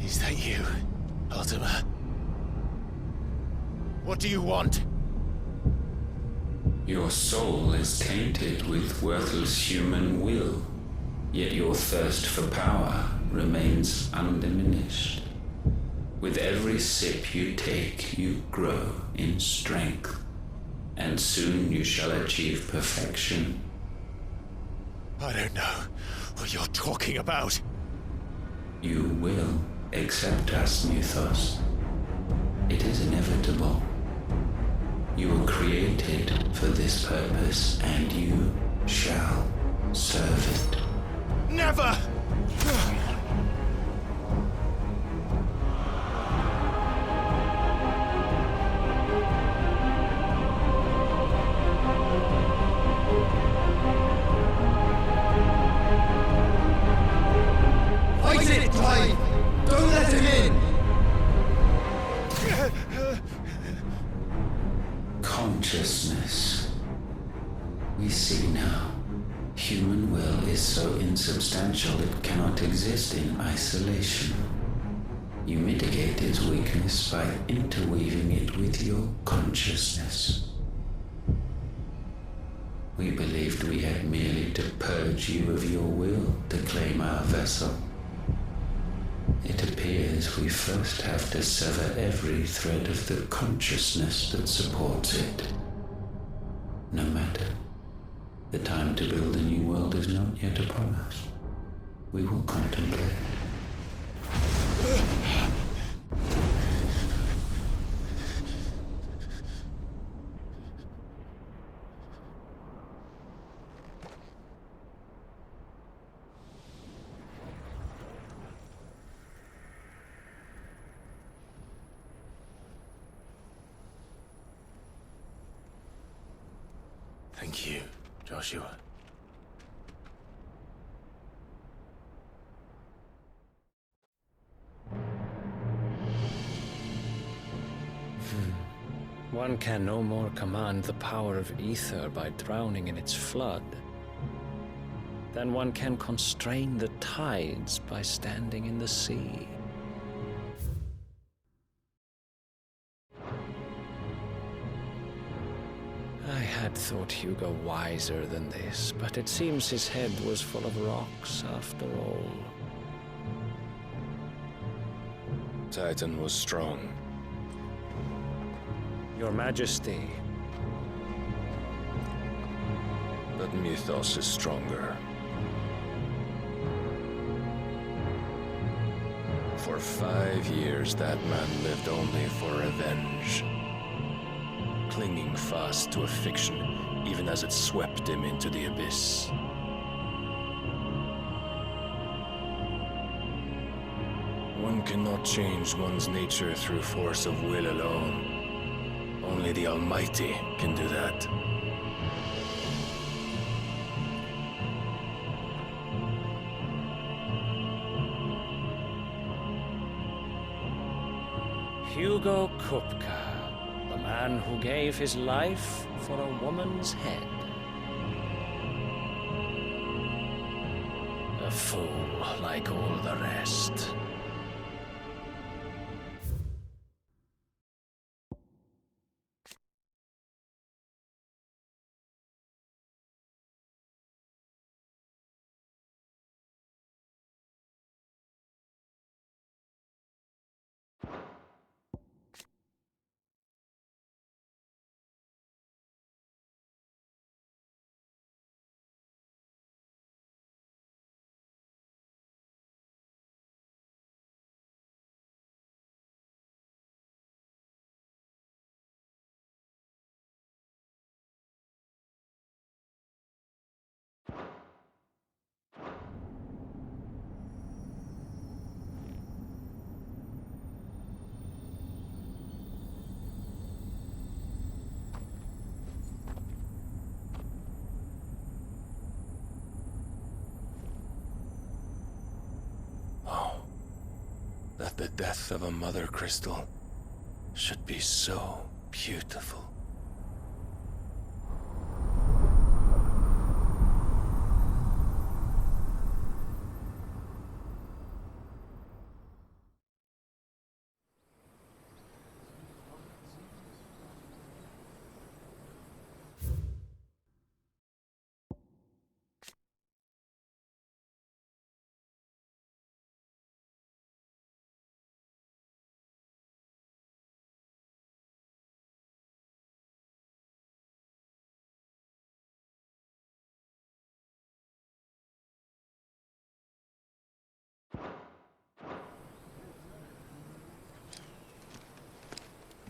Is that you, Ultima? What do you want? Your soul is tainted with worthless human will, yet your thirst for power remains undiminished. With every sip you take, you grow in strength, and soon you shall achieve perfection. I don't know what you're talking about. You will accept us, Mythos. It is inevitable. You were created for this purpose, and you shall serve it. Never! Fight it, Clive! Don't let him in! Consciousness. We see now. Human will is so insubstantial it cannot exist in isolation. You mitigate its weakness by interweaving it with your consciousness. We believed we had merely to purge you of your will to claim our vessel. It appears we first have to sever every thread of the consciousness that supports it. No matter. The time to build a new world is not yet upon us. We will contemplate. Thank you, Joshua. One can no more command the power of ether by drowning in its flood than one can constrain the tides by standing in the sea. I had thought Hugo wiser than this, but it seems his head was full of rocks after all. Titan was strong. Your Majesty. But Mythos is stronger. For 5 years, that man lived only for revenge. Clinging fast to a fiction, even as it swept him into the abyss. One cannot change one's nature through force of will alone. Only the Almighty can do that. Hugo Kupka, the man who gave his life for a woman's head. A fool like all the rest. That the death of a mother crystal should be so beautiful.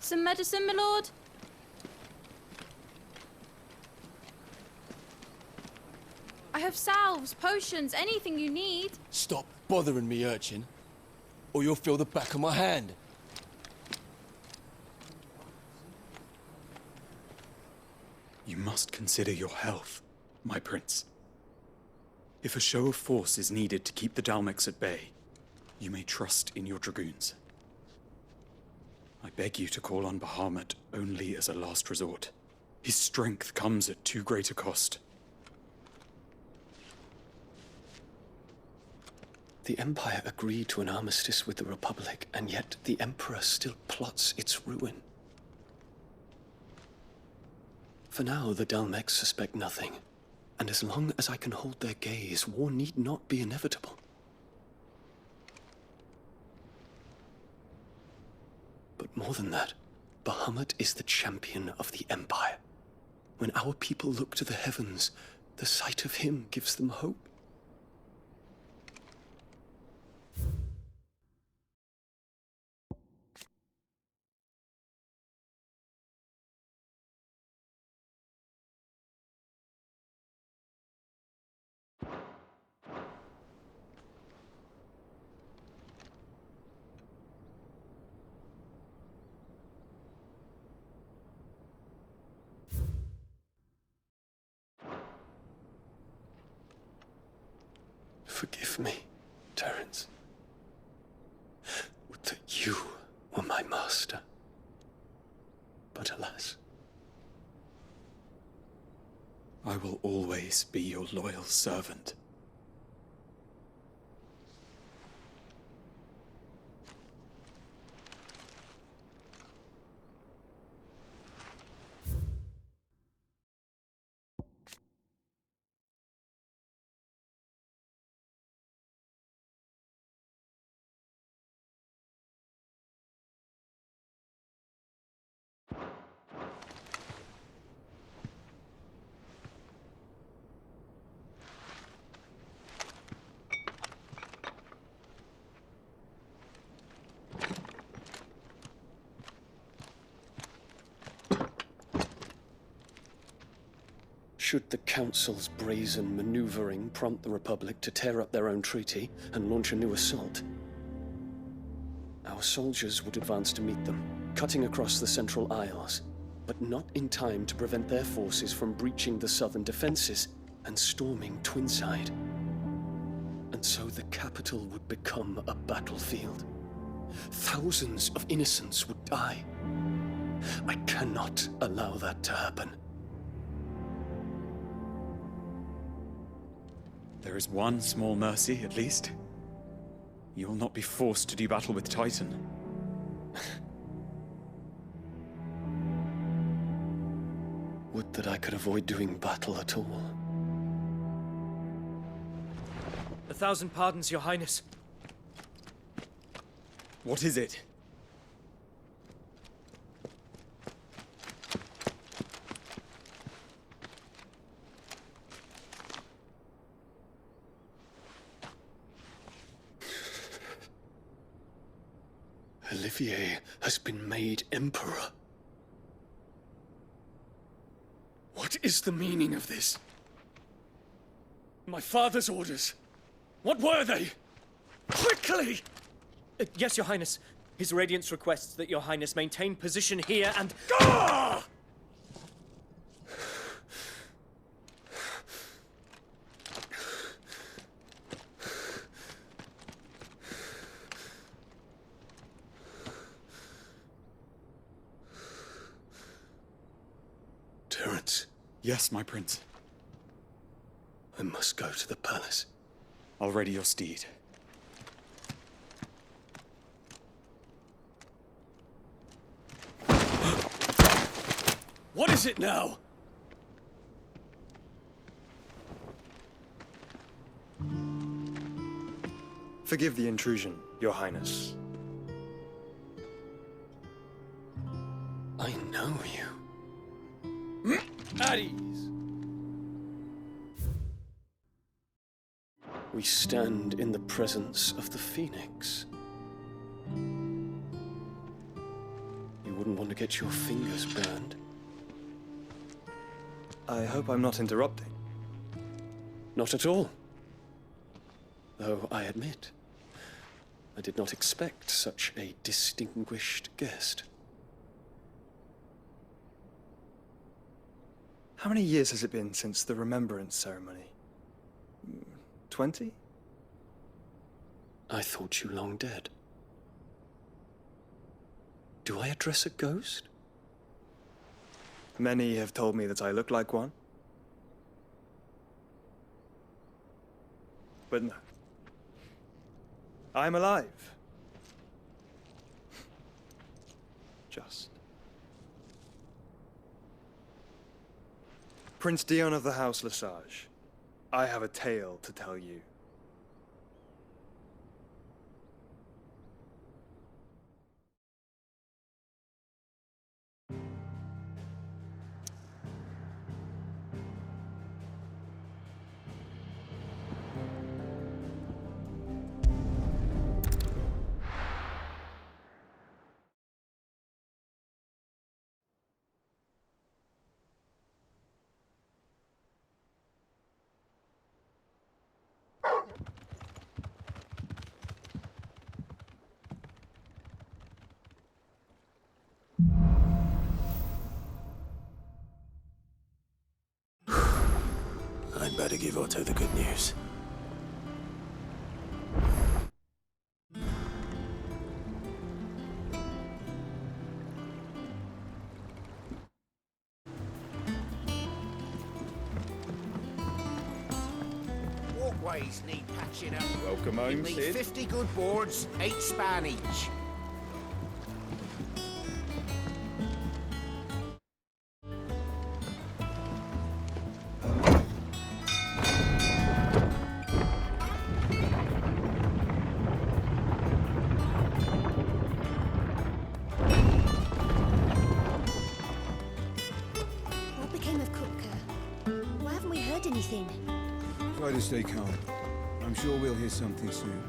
Some medicine, my lord? I have salves, potions, anything you need. Stop bothering me, urchin, or you'll feel the back of my hand. You must consider your health, my prince. If a show of force is needed to keep the Dalmex at bay, you may trust in your dragoons. I beg you to call on Bahamut only as a last resort. His strength comes at too great a cost. The Empire agreed to an armistice with the Republic, and yet the Emperor still plots its ruin. For now, the Dalmex suspect nothing, and as long as I can hold their gaze, war need not be inevitable. But more than that, Bahamut is the champion of the Empire. When our people look to the heavens, the sight of him gives them hope. Forgive me, Terence. Would that you were my master. But alas. I will always be your loyal servant. Should the Council's brazen maneuvering prompt the Republic to tear up their own treaty and launch a new assault, our soldiers would advance to meet them, cutting across the Central Isles, but not in time to prevent their forces from breaching the southern defenses and storming Twinside. And so the capital would become a battlefield. Thousands of innocents would die. I cannot allow that to happen. There is one small mercy, at least. You will not be forced to do battle with Titan. Would that I could avoid doing battle at all. 1,000 pardons, Your Highness. What is it? Olivier has been made Emperor. What is the meaning of this? My father's orders. What were they? Quickly! Yes, Your Highness. His Radiance requests that Your Highness maintain position here and... Ah! Terence. Yes, my prince. I must go to the palace. I'll ready your steed. What is it now? Forgive the intrusion, Your Highness. I know you. At ease. We stand in the presence of the Phoenix. You wouldn't want to get your fingers burned. I hope I'm not interrupting. Not at all. Though I admit, I did not expect such a distinguished guest. How many years has it been since the Remembrance ceremony? 20? I thought you long dead. Do I address a ghost? Many have told me that I look like one. But no. I'm alive. Just. Prince Dion of the House Lesage, I have a tale to tell you. I'd better give Otto the good news. Walkways need patching up. Welcome home, You need Sid. 50 good boards, 8 span each. What became of Kupka? Why haven't we heard anything? Try to stay calm. I'm sure we'll hear something soon.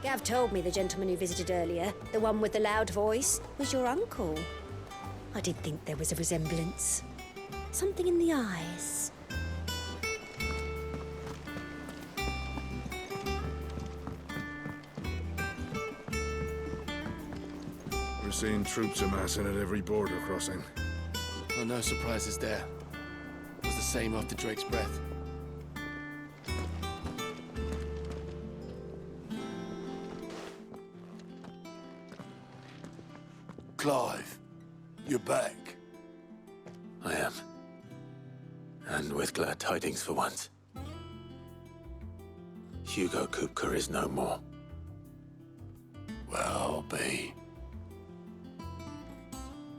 Gav told me the gentleman who visited earlier, the one with the loud voice, was your uncle. I did think there was a resemblance. Something in the eyes. We're seeing troops amassing at every border crossing. Oh, no surprises there. It was the same after Drake's breath. Clive, you're back. I am. And with glad tidings for once. Hugo Kupka is no more. Well, be.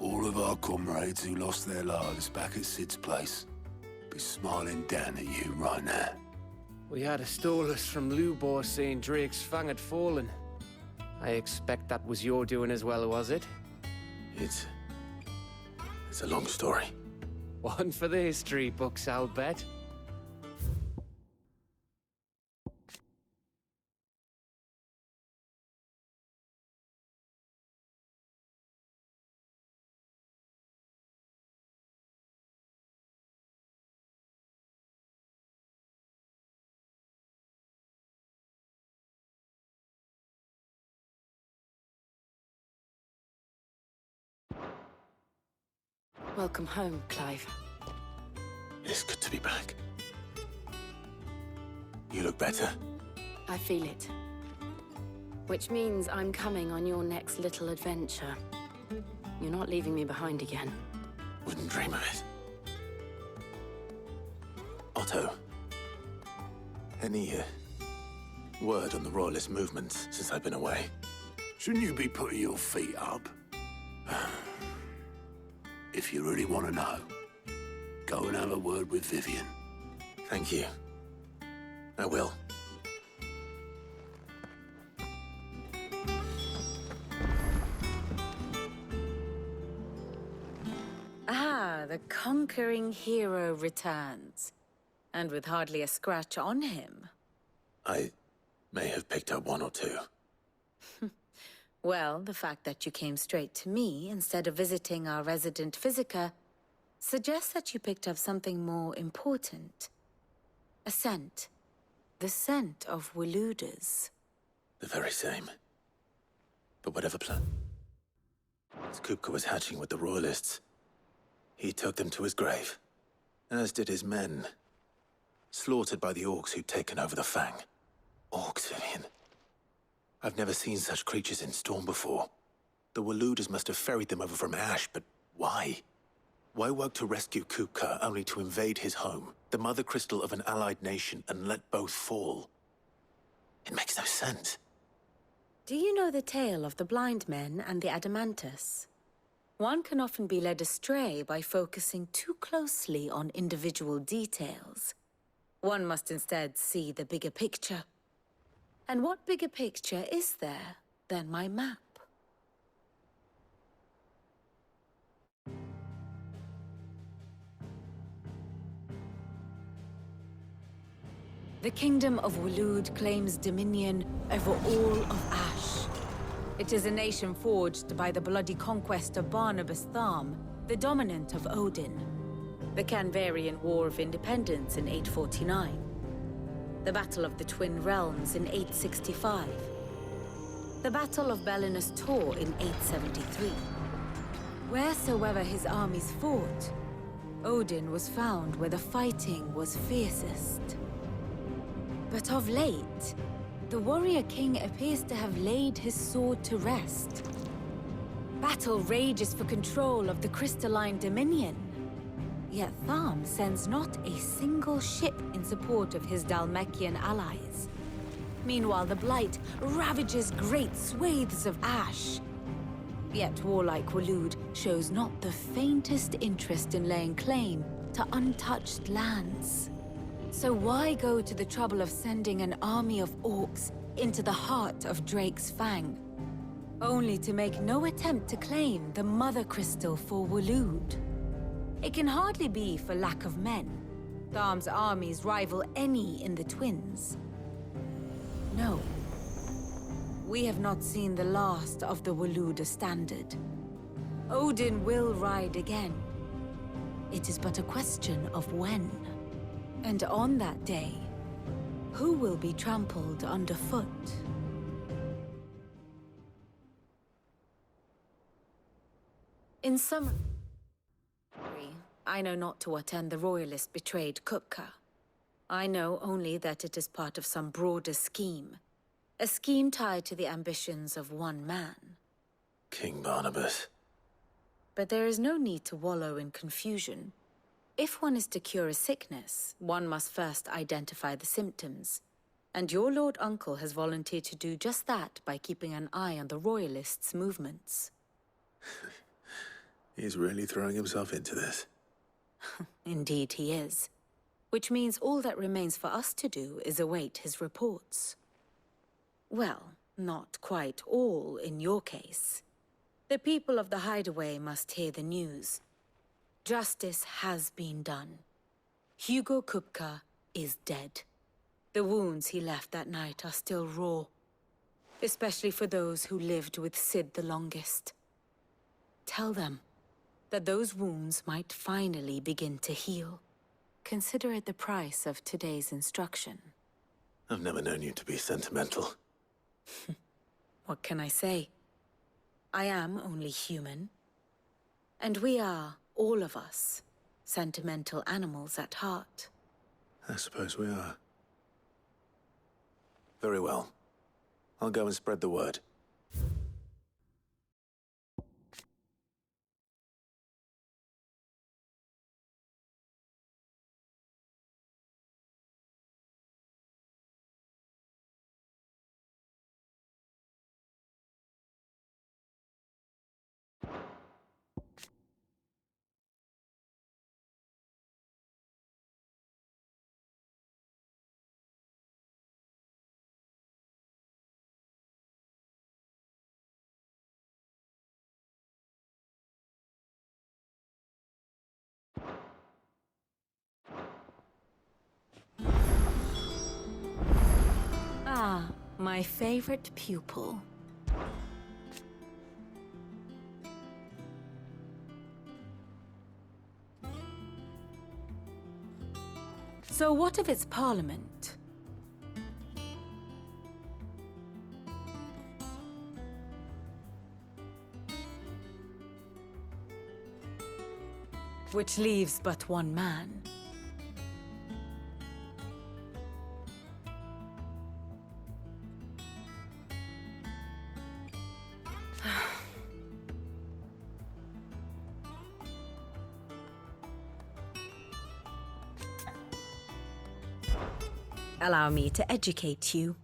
All of our comrades who lost their lives back at Sid's place be smiling down at you right now. We had a stolus from Lubor saying Drake's Fang had fallen. I expect that was your doing as well, was it? It's a long story. One for the history books, I'll bet. Welcome home, Clive. It's good to be back. You look better. I feel it. Which means I'm coming on your next little adventure. You're not leaving me behind again. Wouldn't dream of it. Otto, any word on the Royalist movements since I've been away? Shouldn't you be putting your feet up? If you really want to know, go and have a word with Vivian. Thank you. I will. Ah, the conquering hero returns. And with hardly a scratch on him. I may have picked up one or two. Well, the fact that you came straight to me instead of visiting our resident physiker suggests that you picked up something more important. A scent. The scent of Waludas. The very same. But whatever plan. As Kupka was hatching with the Royalists, he took them to his grave. As did his men. Slaughtered by the orcs who'd taken over the Fang. Orcs, Vivian. I've never seen such creatures in Storm before. The Waludas must have ferried them over from Ash, but why? Why work to rescue Kupka only to invade his home, the mother crystal of an allied nation, and let both fall? It makes no sense. Do you know the tale of the blind men and the Adamantus? One can often be led astray by focusing too closely on individual details. One must instead see the bigger picture. And what bigger picture is there than my map? The Kingdom of Waloed claims dominion over all of Ash. It is a nation forged by the bloody conquest of Barnabas Tharm, the dominant of Odin. The Canvarian War of Independence in 849. The Battle of the Twin Realms in 865. The Battle of Belinus Tor in 873. Wheresoever his armies fought, Odin was found where the fighting was fiercest. But of late, the warrior king appears to have laid his sword to rest. Battle rages for control of the crystalline dominion. Yet Tharm sends not a single ship in support of his Dhalmekian allies. Meanwhile, the Blight ravages great swathes of Ash. Yet warlike Waloed shows not the faintest interest in laying claim to untouched lands. So why go to the trouble of sending an army of orcs into the heart of Drake's Fang, only to make no attempt to claim the Mother Crystal for Waloed? It can hardly be for lack of men. Tharm's armies rival any in the Twins. No. We have not seen the last of the Waluda standard. Odin will ride again. It is but a question of when. And on that day, who will be trampled underfoot? In summary, I know not to what end the Royalist betrayed Kupka. I know only that it is part of some broader scheme. A scheme tied to the ambitions of one man. King Barnabas. But there is no need to wallow in confusion. If one is to cure a sickness, one must first identify the symptoms. And your Lord Uncle has volunteered to do just that by keeping an eye on the Royalists' movements. He's really throwing himself into this. Indeed he is. Which means all that remains for us to do is await his reports. Well, not quite all in your case. The people of the Hideaway must hear the news. Justice has been done. Hugo Kupka is dead. The wounds he left that night are still raw, especially for those who lived with Sid the longest. Tell them that those wounds might finally begin to heal. Consider it the price of today's instruction. I've never known you to be sentimental. What can I say? I am only human. And we are, all of us, sentimental animals at heart. I suppose we are. Very well. I'll go and spread the word. Ah, my favorite pupil. So what of its parliament? Which leaves but one man. Allow me to educate you.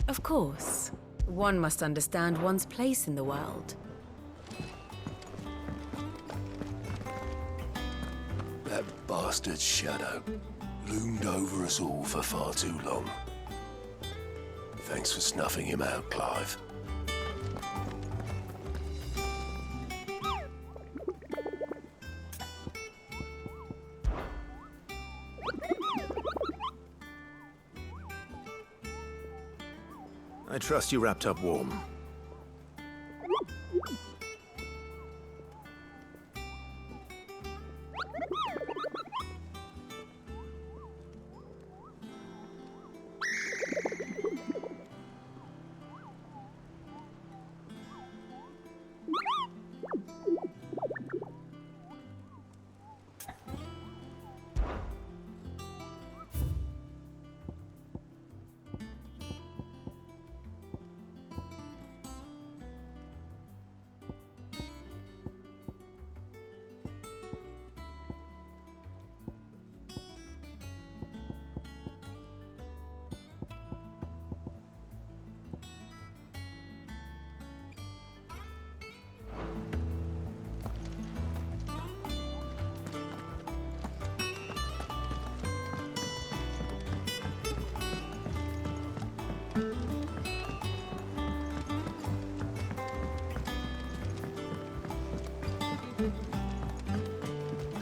Of course. One must understand one's place in the world. That bastard's shadow loomed over us all for far too long. Thanks for snuffing him out, Clive. I trust you wrapped up warm.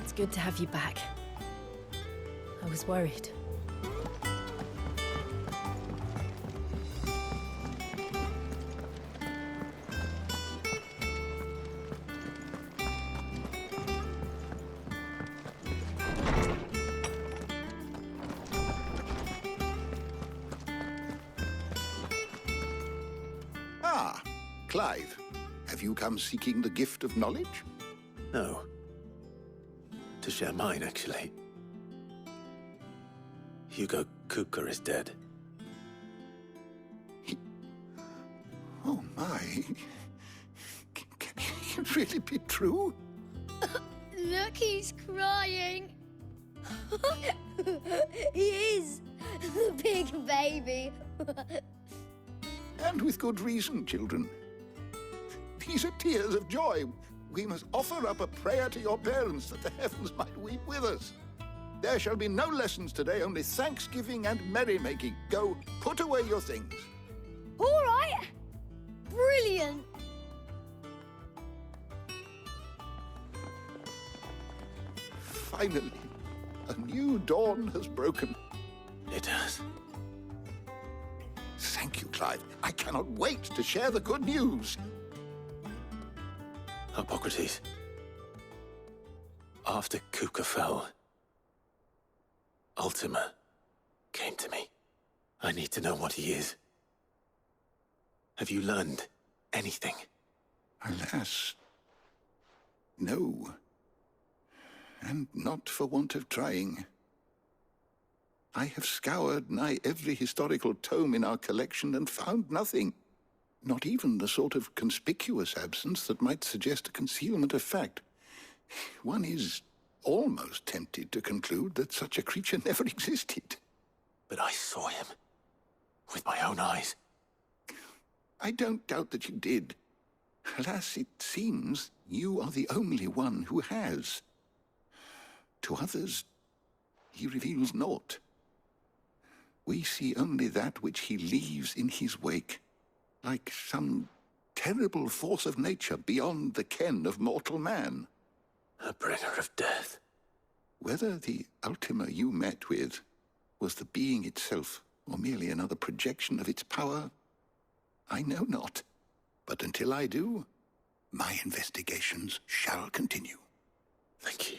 It's good to have you back. I was worried. Ah, Clive. Have you come seeking the gift of knowledge? No. To share mine, actually. Hugo Kupka is dead. Oh my. Can it really be true? Look, he's crying. He is. The big baby. And with good reason, children. These are tears of joy. We must offer up a prayer to your parents that the heavens might weep with us. There shall be no lessons today, only thanksgiving and merrymaking. Go, put away your things. All right. Brilliant. Finally, a new dawn has broken. It has. Thank you, Clive. I cannot wait to share the good news. Hippocrates. After Kupka fell, Ultima came to me. I need to know what he is. Have you learned anything? Alas, no. And not for want of trying. I have scoured nigh every historical tome in our collection and found nothing. Not even the sort of conspicuous absence that might suggest a concealment of fact. One is almost tempted to conclude that such a creature never existed. But I saw him. With my own eyes. I don't doubt that you did. Alas, it seems you are the only one who has. To others, he reveals naught. We see only that which he leaves in his wake. Like some terrible force of nature beyond the ken of mortal man. A bringer of death. Whether the Ultima you met with was the being itself, or merely another projection of its power, I know not. But until I do, my investigations shall continue. Thank you.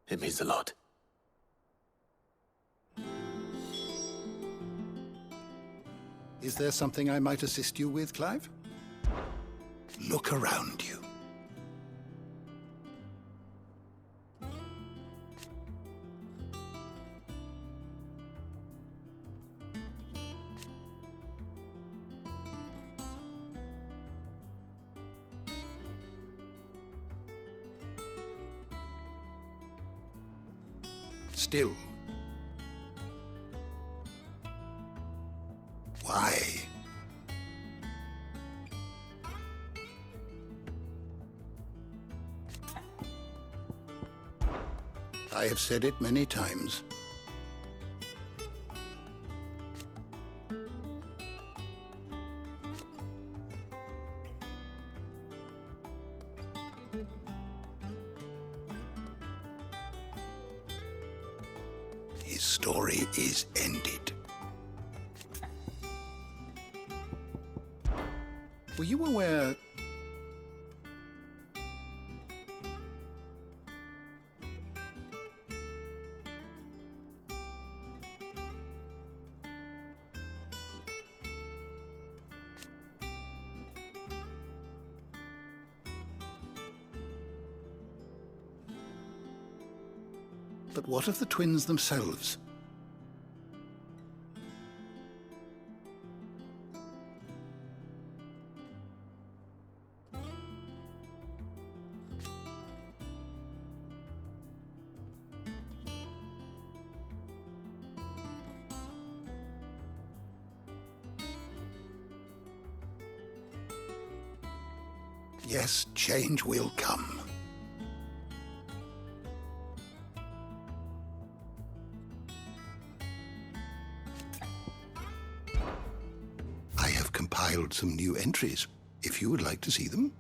It means a lot. Is there something I might assist you with, Clive? Look around you. Still. Why? I have said it many times. His story is ended. Were you aware... But what of the twins themselves? Yes, change will come. I have compiled some new entries, if you would like to see them.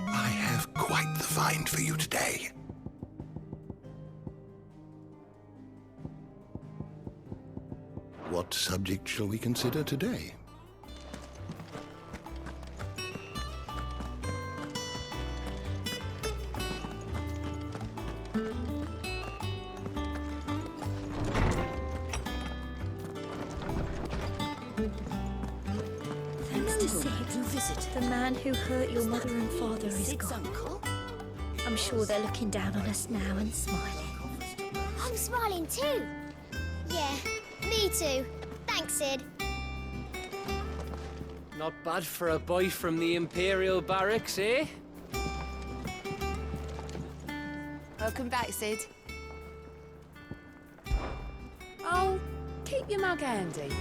I have quite the find for you today. What subject shall we consider today? The man who hurt your mother and father is gone. Uncle? I'm sure they're looking down on us now and smiling. I'm smiling too. Yeah, me too. Thanks, Sid. Not bad for a boy from the Imperial Barracks, eh? Welcome back, Sid. Oh, keep your mug handy.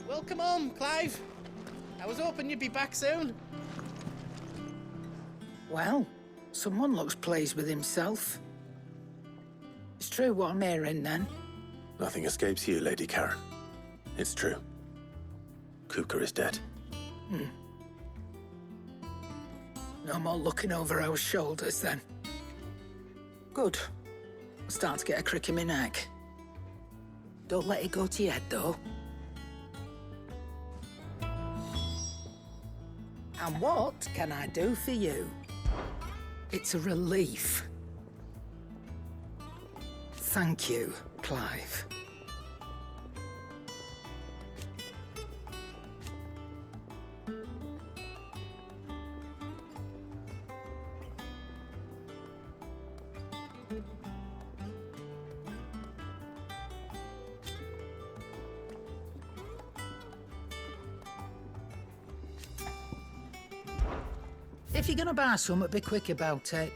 Welcome home, Clive. I was hoping you'd be back soon. Well, someone looks pleased with himself. It's true what I'm hearing, then. Nothing escapes you, Lady Karen. It's true. Kupka is dead. No more looking over our shoulders, then. Good. I'm starting to get a crick in my neck. Don't let it go to your head, though. And what can I do for you? It's a relief. Thank you, Clive. If you're gonna buy something, be quick about it.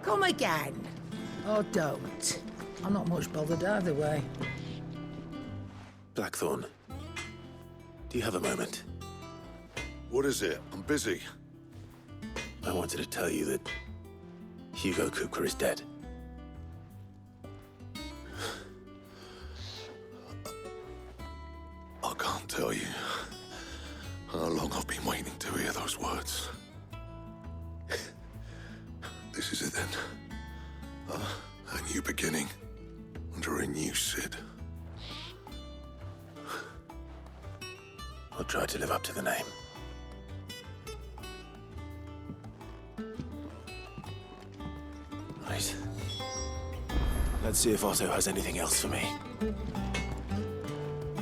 Come again. Or don't. I'm not much bothered either way. Blackthorn, do you have a moment? What is it? I'm busy. I wanted to tell you that Hugo Kupka is dead. I can't tell you how long I've been waiting to hear those words. This is it then. A new beginning under a new Sid. I'll try to live up to the name. Right. Let's see if Otto has anything else for me.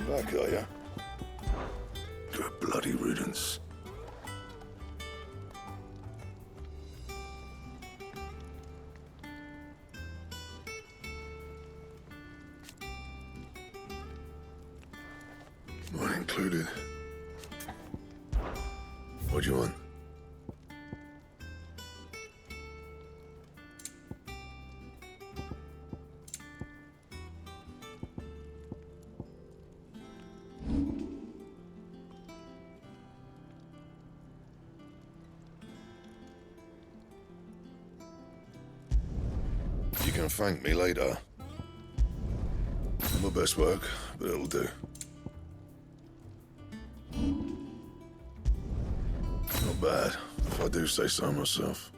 Back, are ya? To a bloody riddance. Mine included. What do you want? You can thank me later. Not my best work, but it'll do. Not bad, if I do say so myself.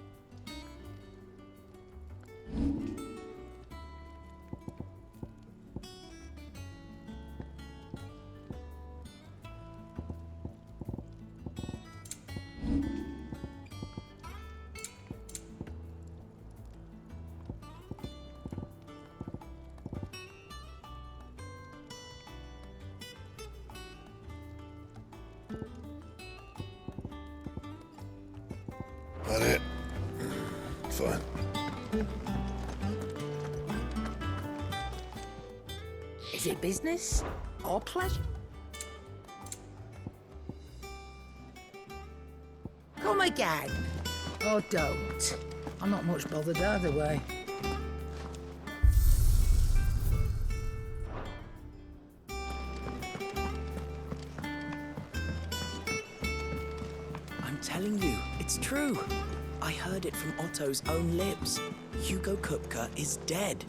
That it? Fine. Is it business or pleasure? Come again. Oh, don't. I'm not much bothered either way. I'm telling you, it's true. I heard it from Otto's own lips. Hugo Kupka is dead.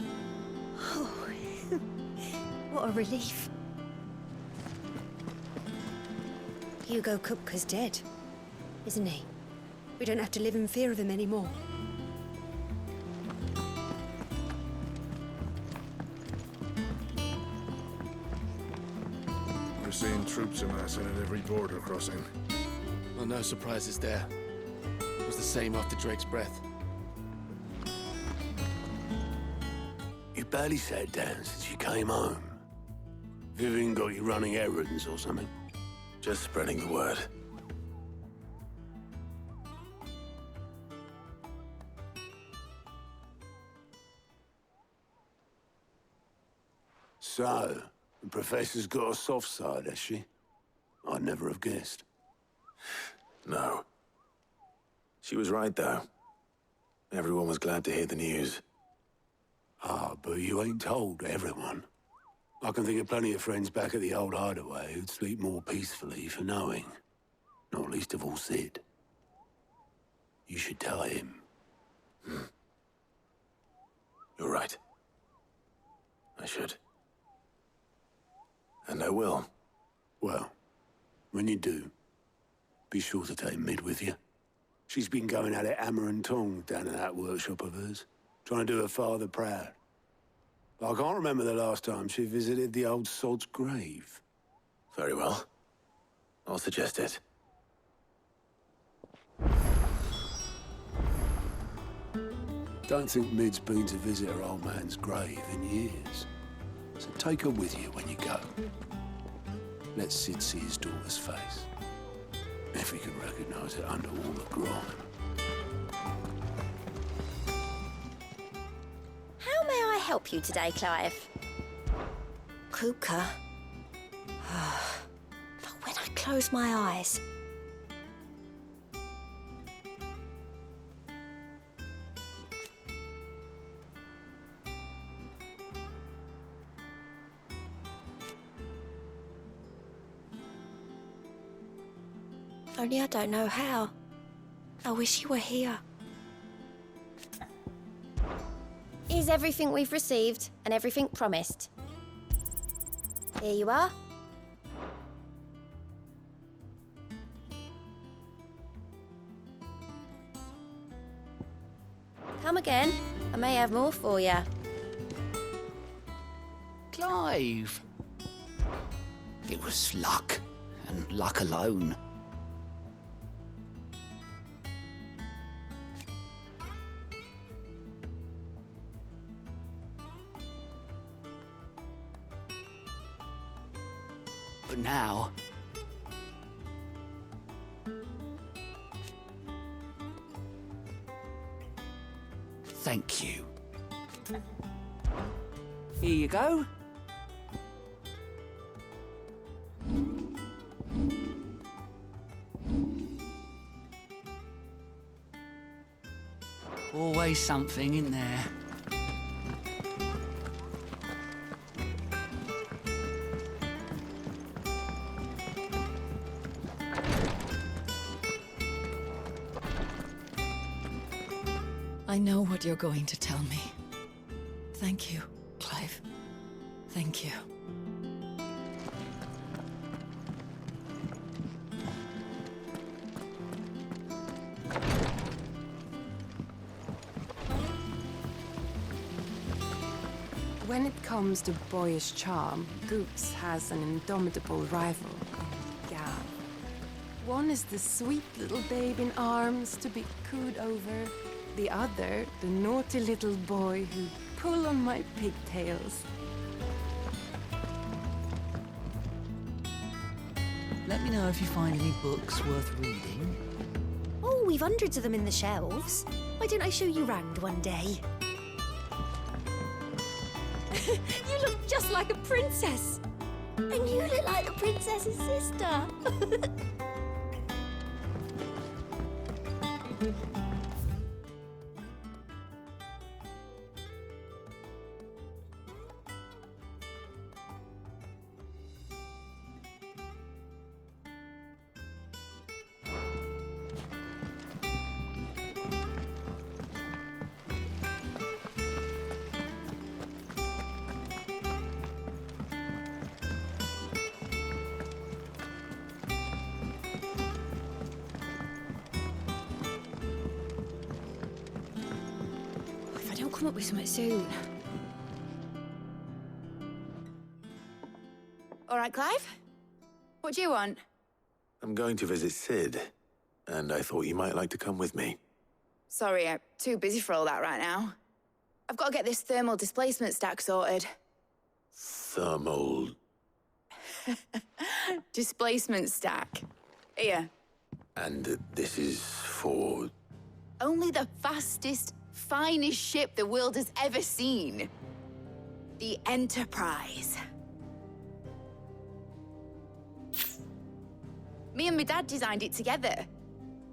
Oh, what a relief. Hugo Kupka's dead, isn't he? We don't have to live in fear of him anymore. We're seeing troops amassing at every border crossing. Well, no surprises there. It was the same after Drake's breath. You barely sat down since you came home. Vivian got you running errands or something? Just spreading the word. So, the Professor's got a soft side, has she? I'd never have guessed. No. She was right, though. Everyone was glad to hear the news. Ah, but you ain't told everyone. I can think of plenty of friends back at the old hideaway who'd sleep more peacefully for knowing. Not least of all Sid. You should tell him. You're right. I should. And I will. Well, when you do, be sure to take Mid with you. She's been going at it hammer and tong down in that workshop of hers, trying to do her father proud. I can't remember the last time she visited the old sod's grave. Very well. I'll suggest it. Don't think Mid's been to visit her old man's grave in years. So take her with you when you go. Let Sid see his daughter's face. If he can recognize it under all the grime. How may I help you today, Clive? Kupka. But when I close my eyes... Only I don't know how. I wish you were here. Here's everything we've received and everything promised. Here you are. Come again. I may have more for you. Clive. It was luck, and luck alone. But now... Thank you. Here you go. Always something in there. I know what you're going to tell me. Thank you, Clive. Thank you. When it comes to boyish charm, Goops has an indomitable rival, Gav. One is the sweet little babe in arms to be cooed over. The other, the naughty little boy who pull on my pigtails. Let me know if you find any books worth reading. Oh, we've hundreds of them in the shelves. Why don't I show you round one day? You look just like a princess. And you look like the princess's sister. Come up with something soon. All right, Clive? What do you want? I'm going to visit Sid, and I thought you might like to come with me. Sorry, I'm too busy for all that right now. I've got to get this thermal displacement stack sorted. Thermal... Displacement stack. Here. And this is for... Only the fastest, finest ship the world has ever seen. The Enterprise. Me and my dad designed it together.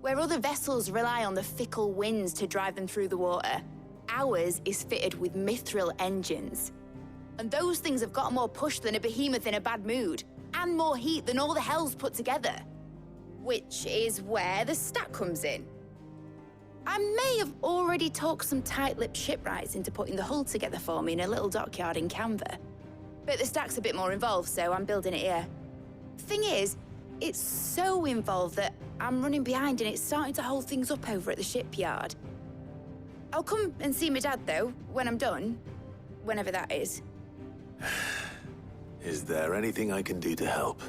Where other vessels rely on the fickle winds to drive them through the water, ours is fitted with mithril engines. And those things have got more push than a behemoth in a bad mood, and more heat than all the hells put together. Which is where the stack comes in. I may have already talked some tight-lipped shipwrights into putting the hull together for me in a little dockyard in Canva. But the stack's a bit more involved, so I'm building it here. Thing is, it's so involved that I'm running behind and it's starting to hold things up over at the shipyard. I'll come and see my dad, though, when I'm done. Whenever that is. Is there anything I can do to help?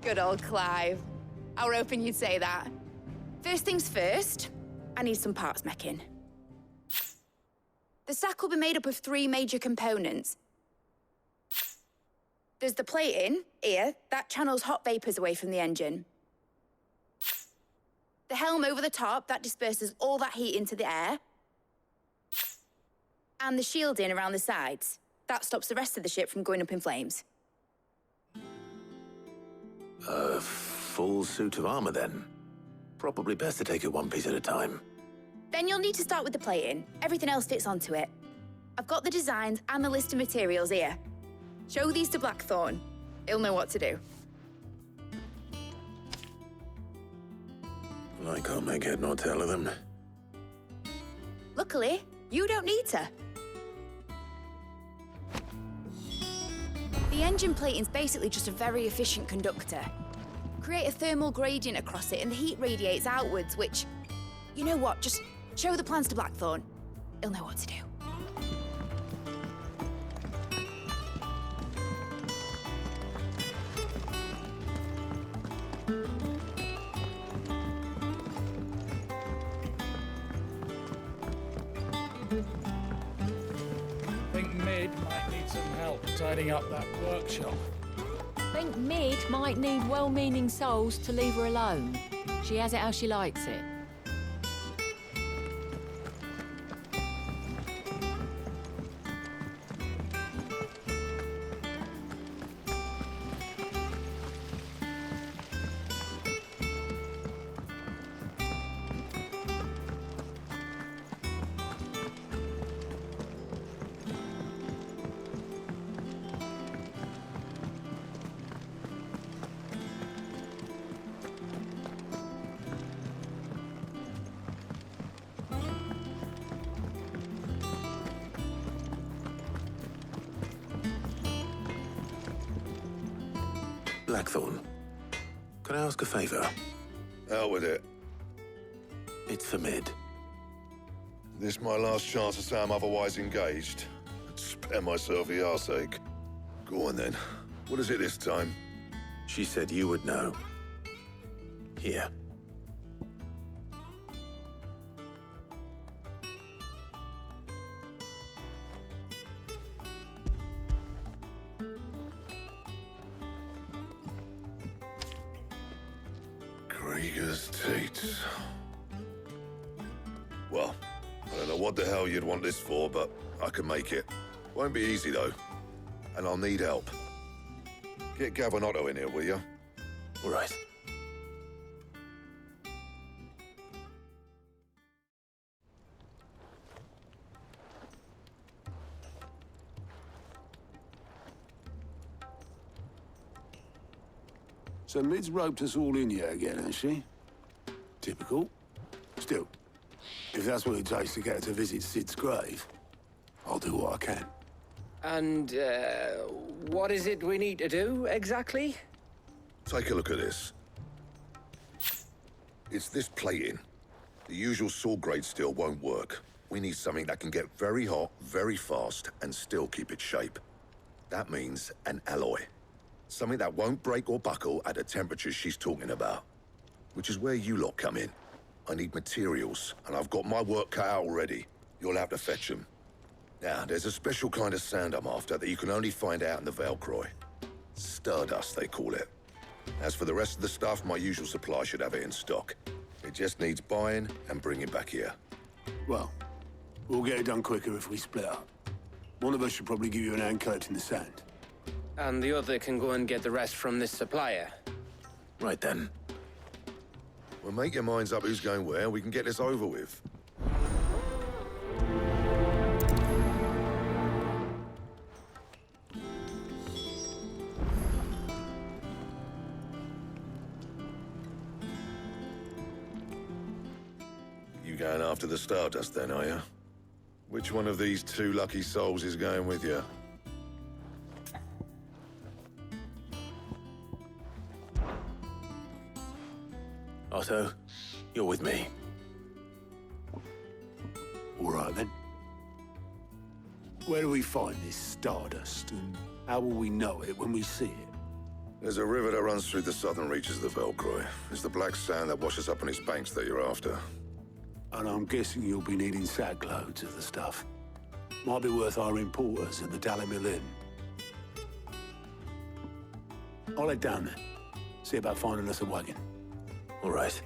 Good old Clive. I were hoping you'd say that. First things first, I need some parts meching. The stack will be made up of 3 major components. There's the plating, here, that channels hot vapors away from the engine. The helm over the top, that disperses all that heat into the air. And the shielding around the sides. That stops the rest of the ship from going up in flames. A full suit of armor, then. Probably best to take it one piece at a time. Then you'll need to start with the plating. Everything else fits onto it. I've got the designs and the list of materials here. Show these to Blackthorn. He'll know what to do. Well, I can't make head nor tail of them. Luckily, you don't need to. The engine plating's basically just a very efficient conductor. Create a thermal gradient across it and the heat radiates outwards, which... You know what? Just show the plans to Blackthorn. He'll know what to do. Think Mid might need some help tidying up that workshop. Think Mid might need well-meaning souls to leave her alone. She has it how she likes it. Blackthorn, can I ask a favor? Out with it. It's for Mid. This my last chance to say I'm otherwise engaged. Spare myself the arseache. Go on then. What is it this time? She said you would know. Here. Krieger's teats. Well, I don't know what the hell you'd want this for, but I can make it. Won't be easy, though. And I'll need help. Get Gavin-Otto in here, will you? All right. So Mid's roped us all in here again, has she? Typical. Still, if that's what it takes to get her to visit Sid's grave, I'll do what I can. And, what is it we need to do, exactly? Take a look at this. It's this plating. The usual saw grade steel won't work. We need something that can get very hot, very fast, and still keep its shape. That means an alloy. Something that won't break or buckle at the temperatures she's talking about. Which is where you lot come in. I need materials, and I've got my work cut out already. You'll have to fetch them. Now, there's a special kind of sand I'm after that you can only find out in the Valcroy. Stardust, they call it. As for the rest of the stuff, my usual supply should have it in stock. It just needs buying and bringing back here. Well, we'll get it done quicker if we split up. One of us should probably give you an hand collecting the sand. And the other can go and get the rest from this supplier. Right then. Well, make your minds up who's going where, and we can get this over with. You going after the Stardust then, are you? Which one of these two lucky souls is going with you? Otto, you're with me. All right, then. Where do we find this Stardust, and how will we know it when we see it? There's a river that runs through the southern reaches of the Valcroy. It's the black sand that washes up on its banks that you're after. And I'm guessing you'll be needing sack loads of the stuff. Might be worth our importers at the Dalimil Inn. I'll head down there. See about finding us a wagon. All right.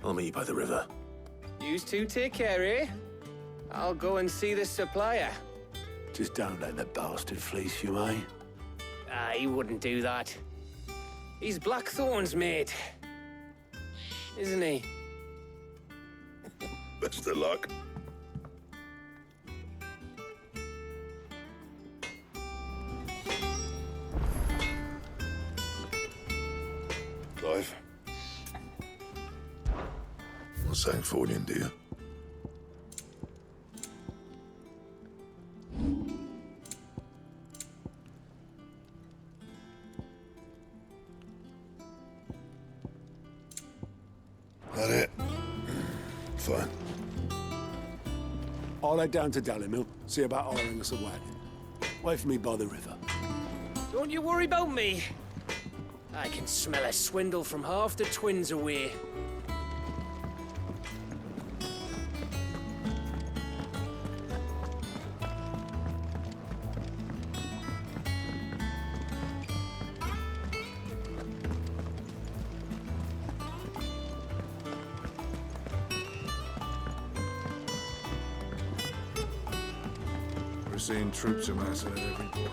I'll meet you by the river. You two take care, eh? I'll go and see this supplier. Just don't let the bastard fleece you, eh? He wouldn't do that. He's Blackthorn's mate. Isn't he? Best of luck. Clive? Sankt Fordian, do you? That it? Fine. I'll head down to Dallimil, see about hiring us a wagon. Wait for me by the river. Don't you worry about me. I can smell a swindle from half the twins away. We're seeing troops amassing at every point.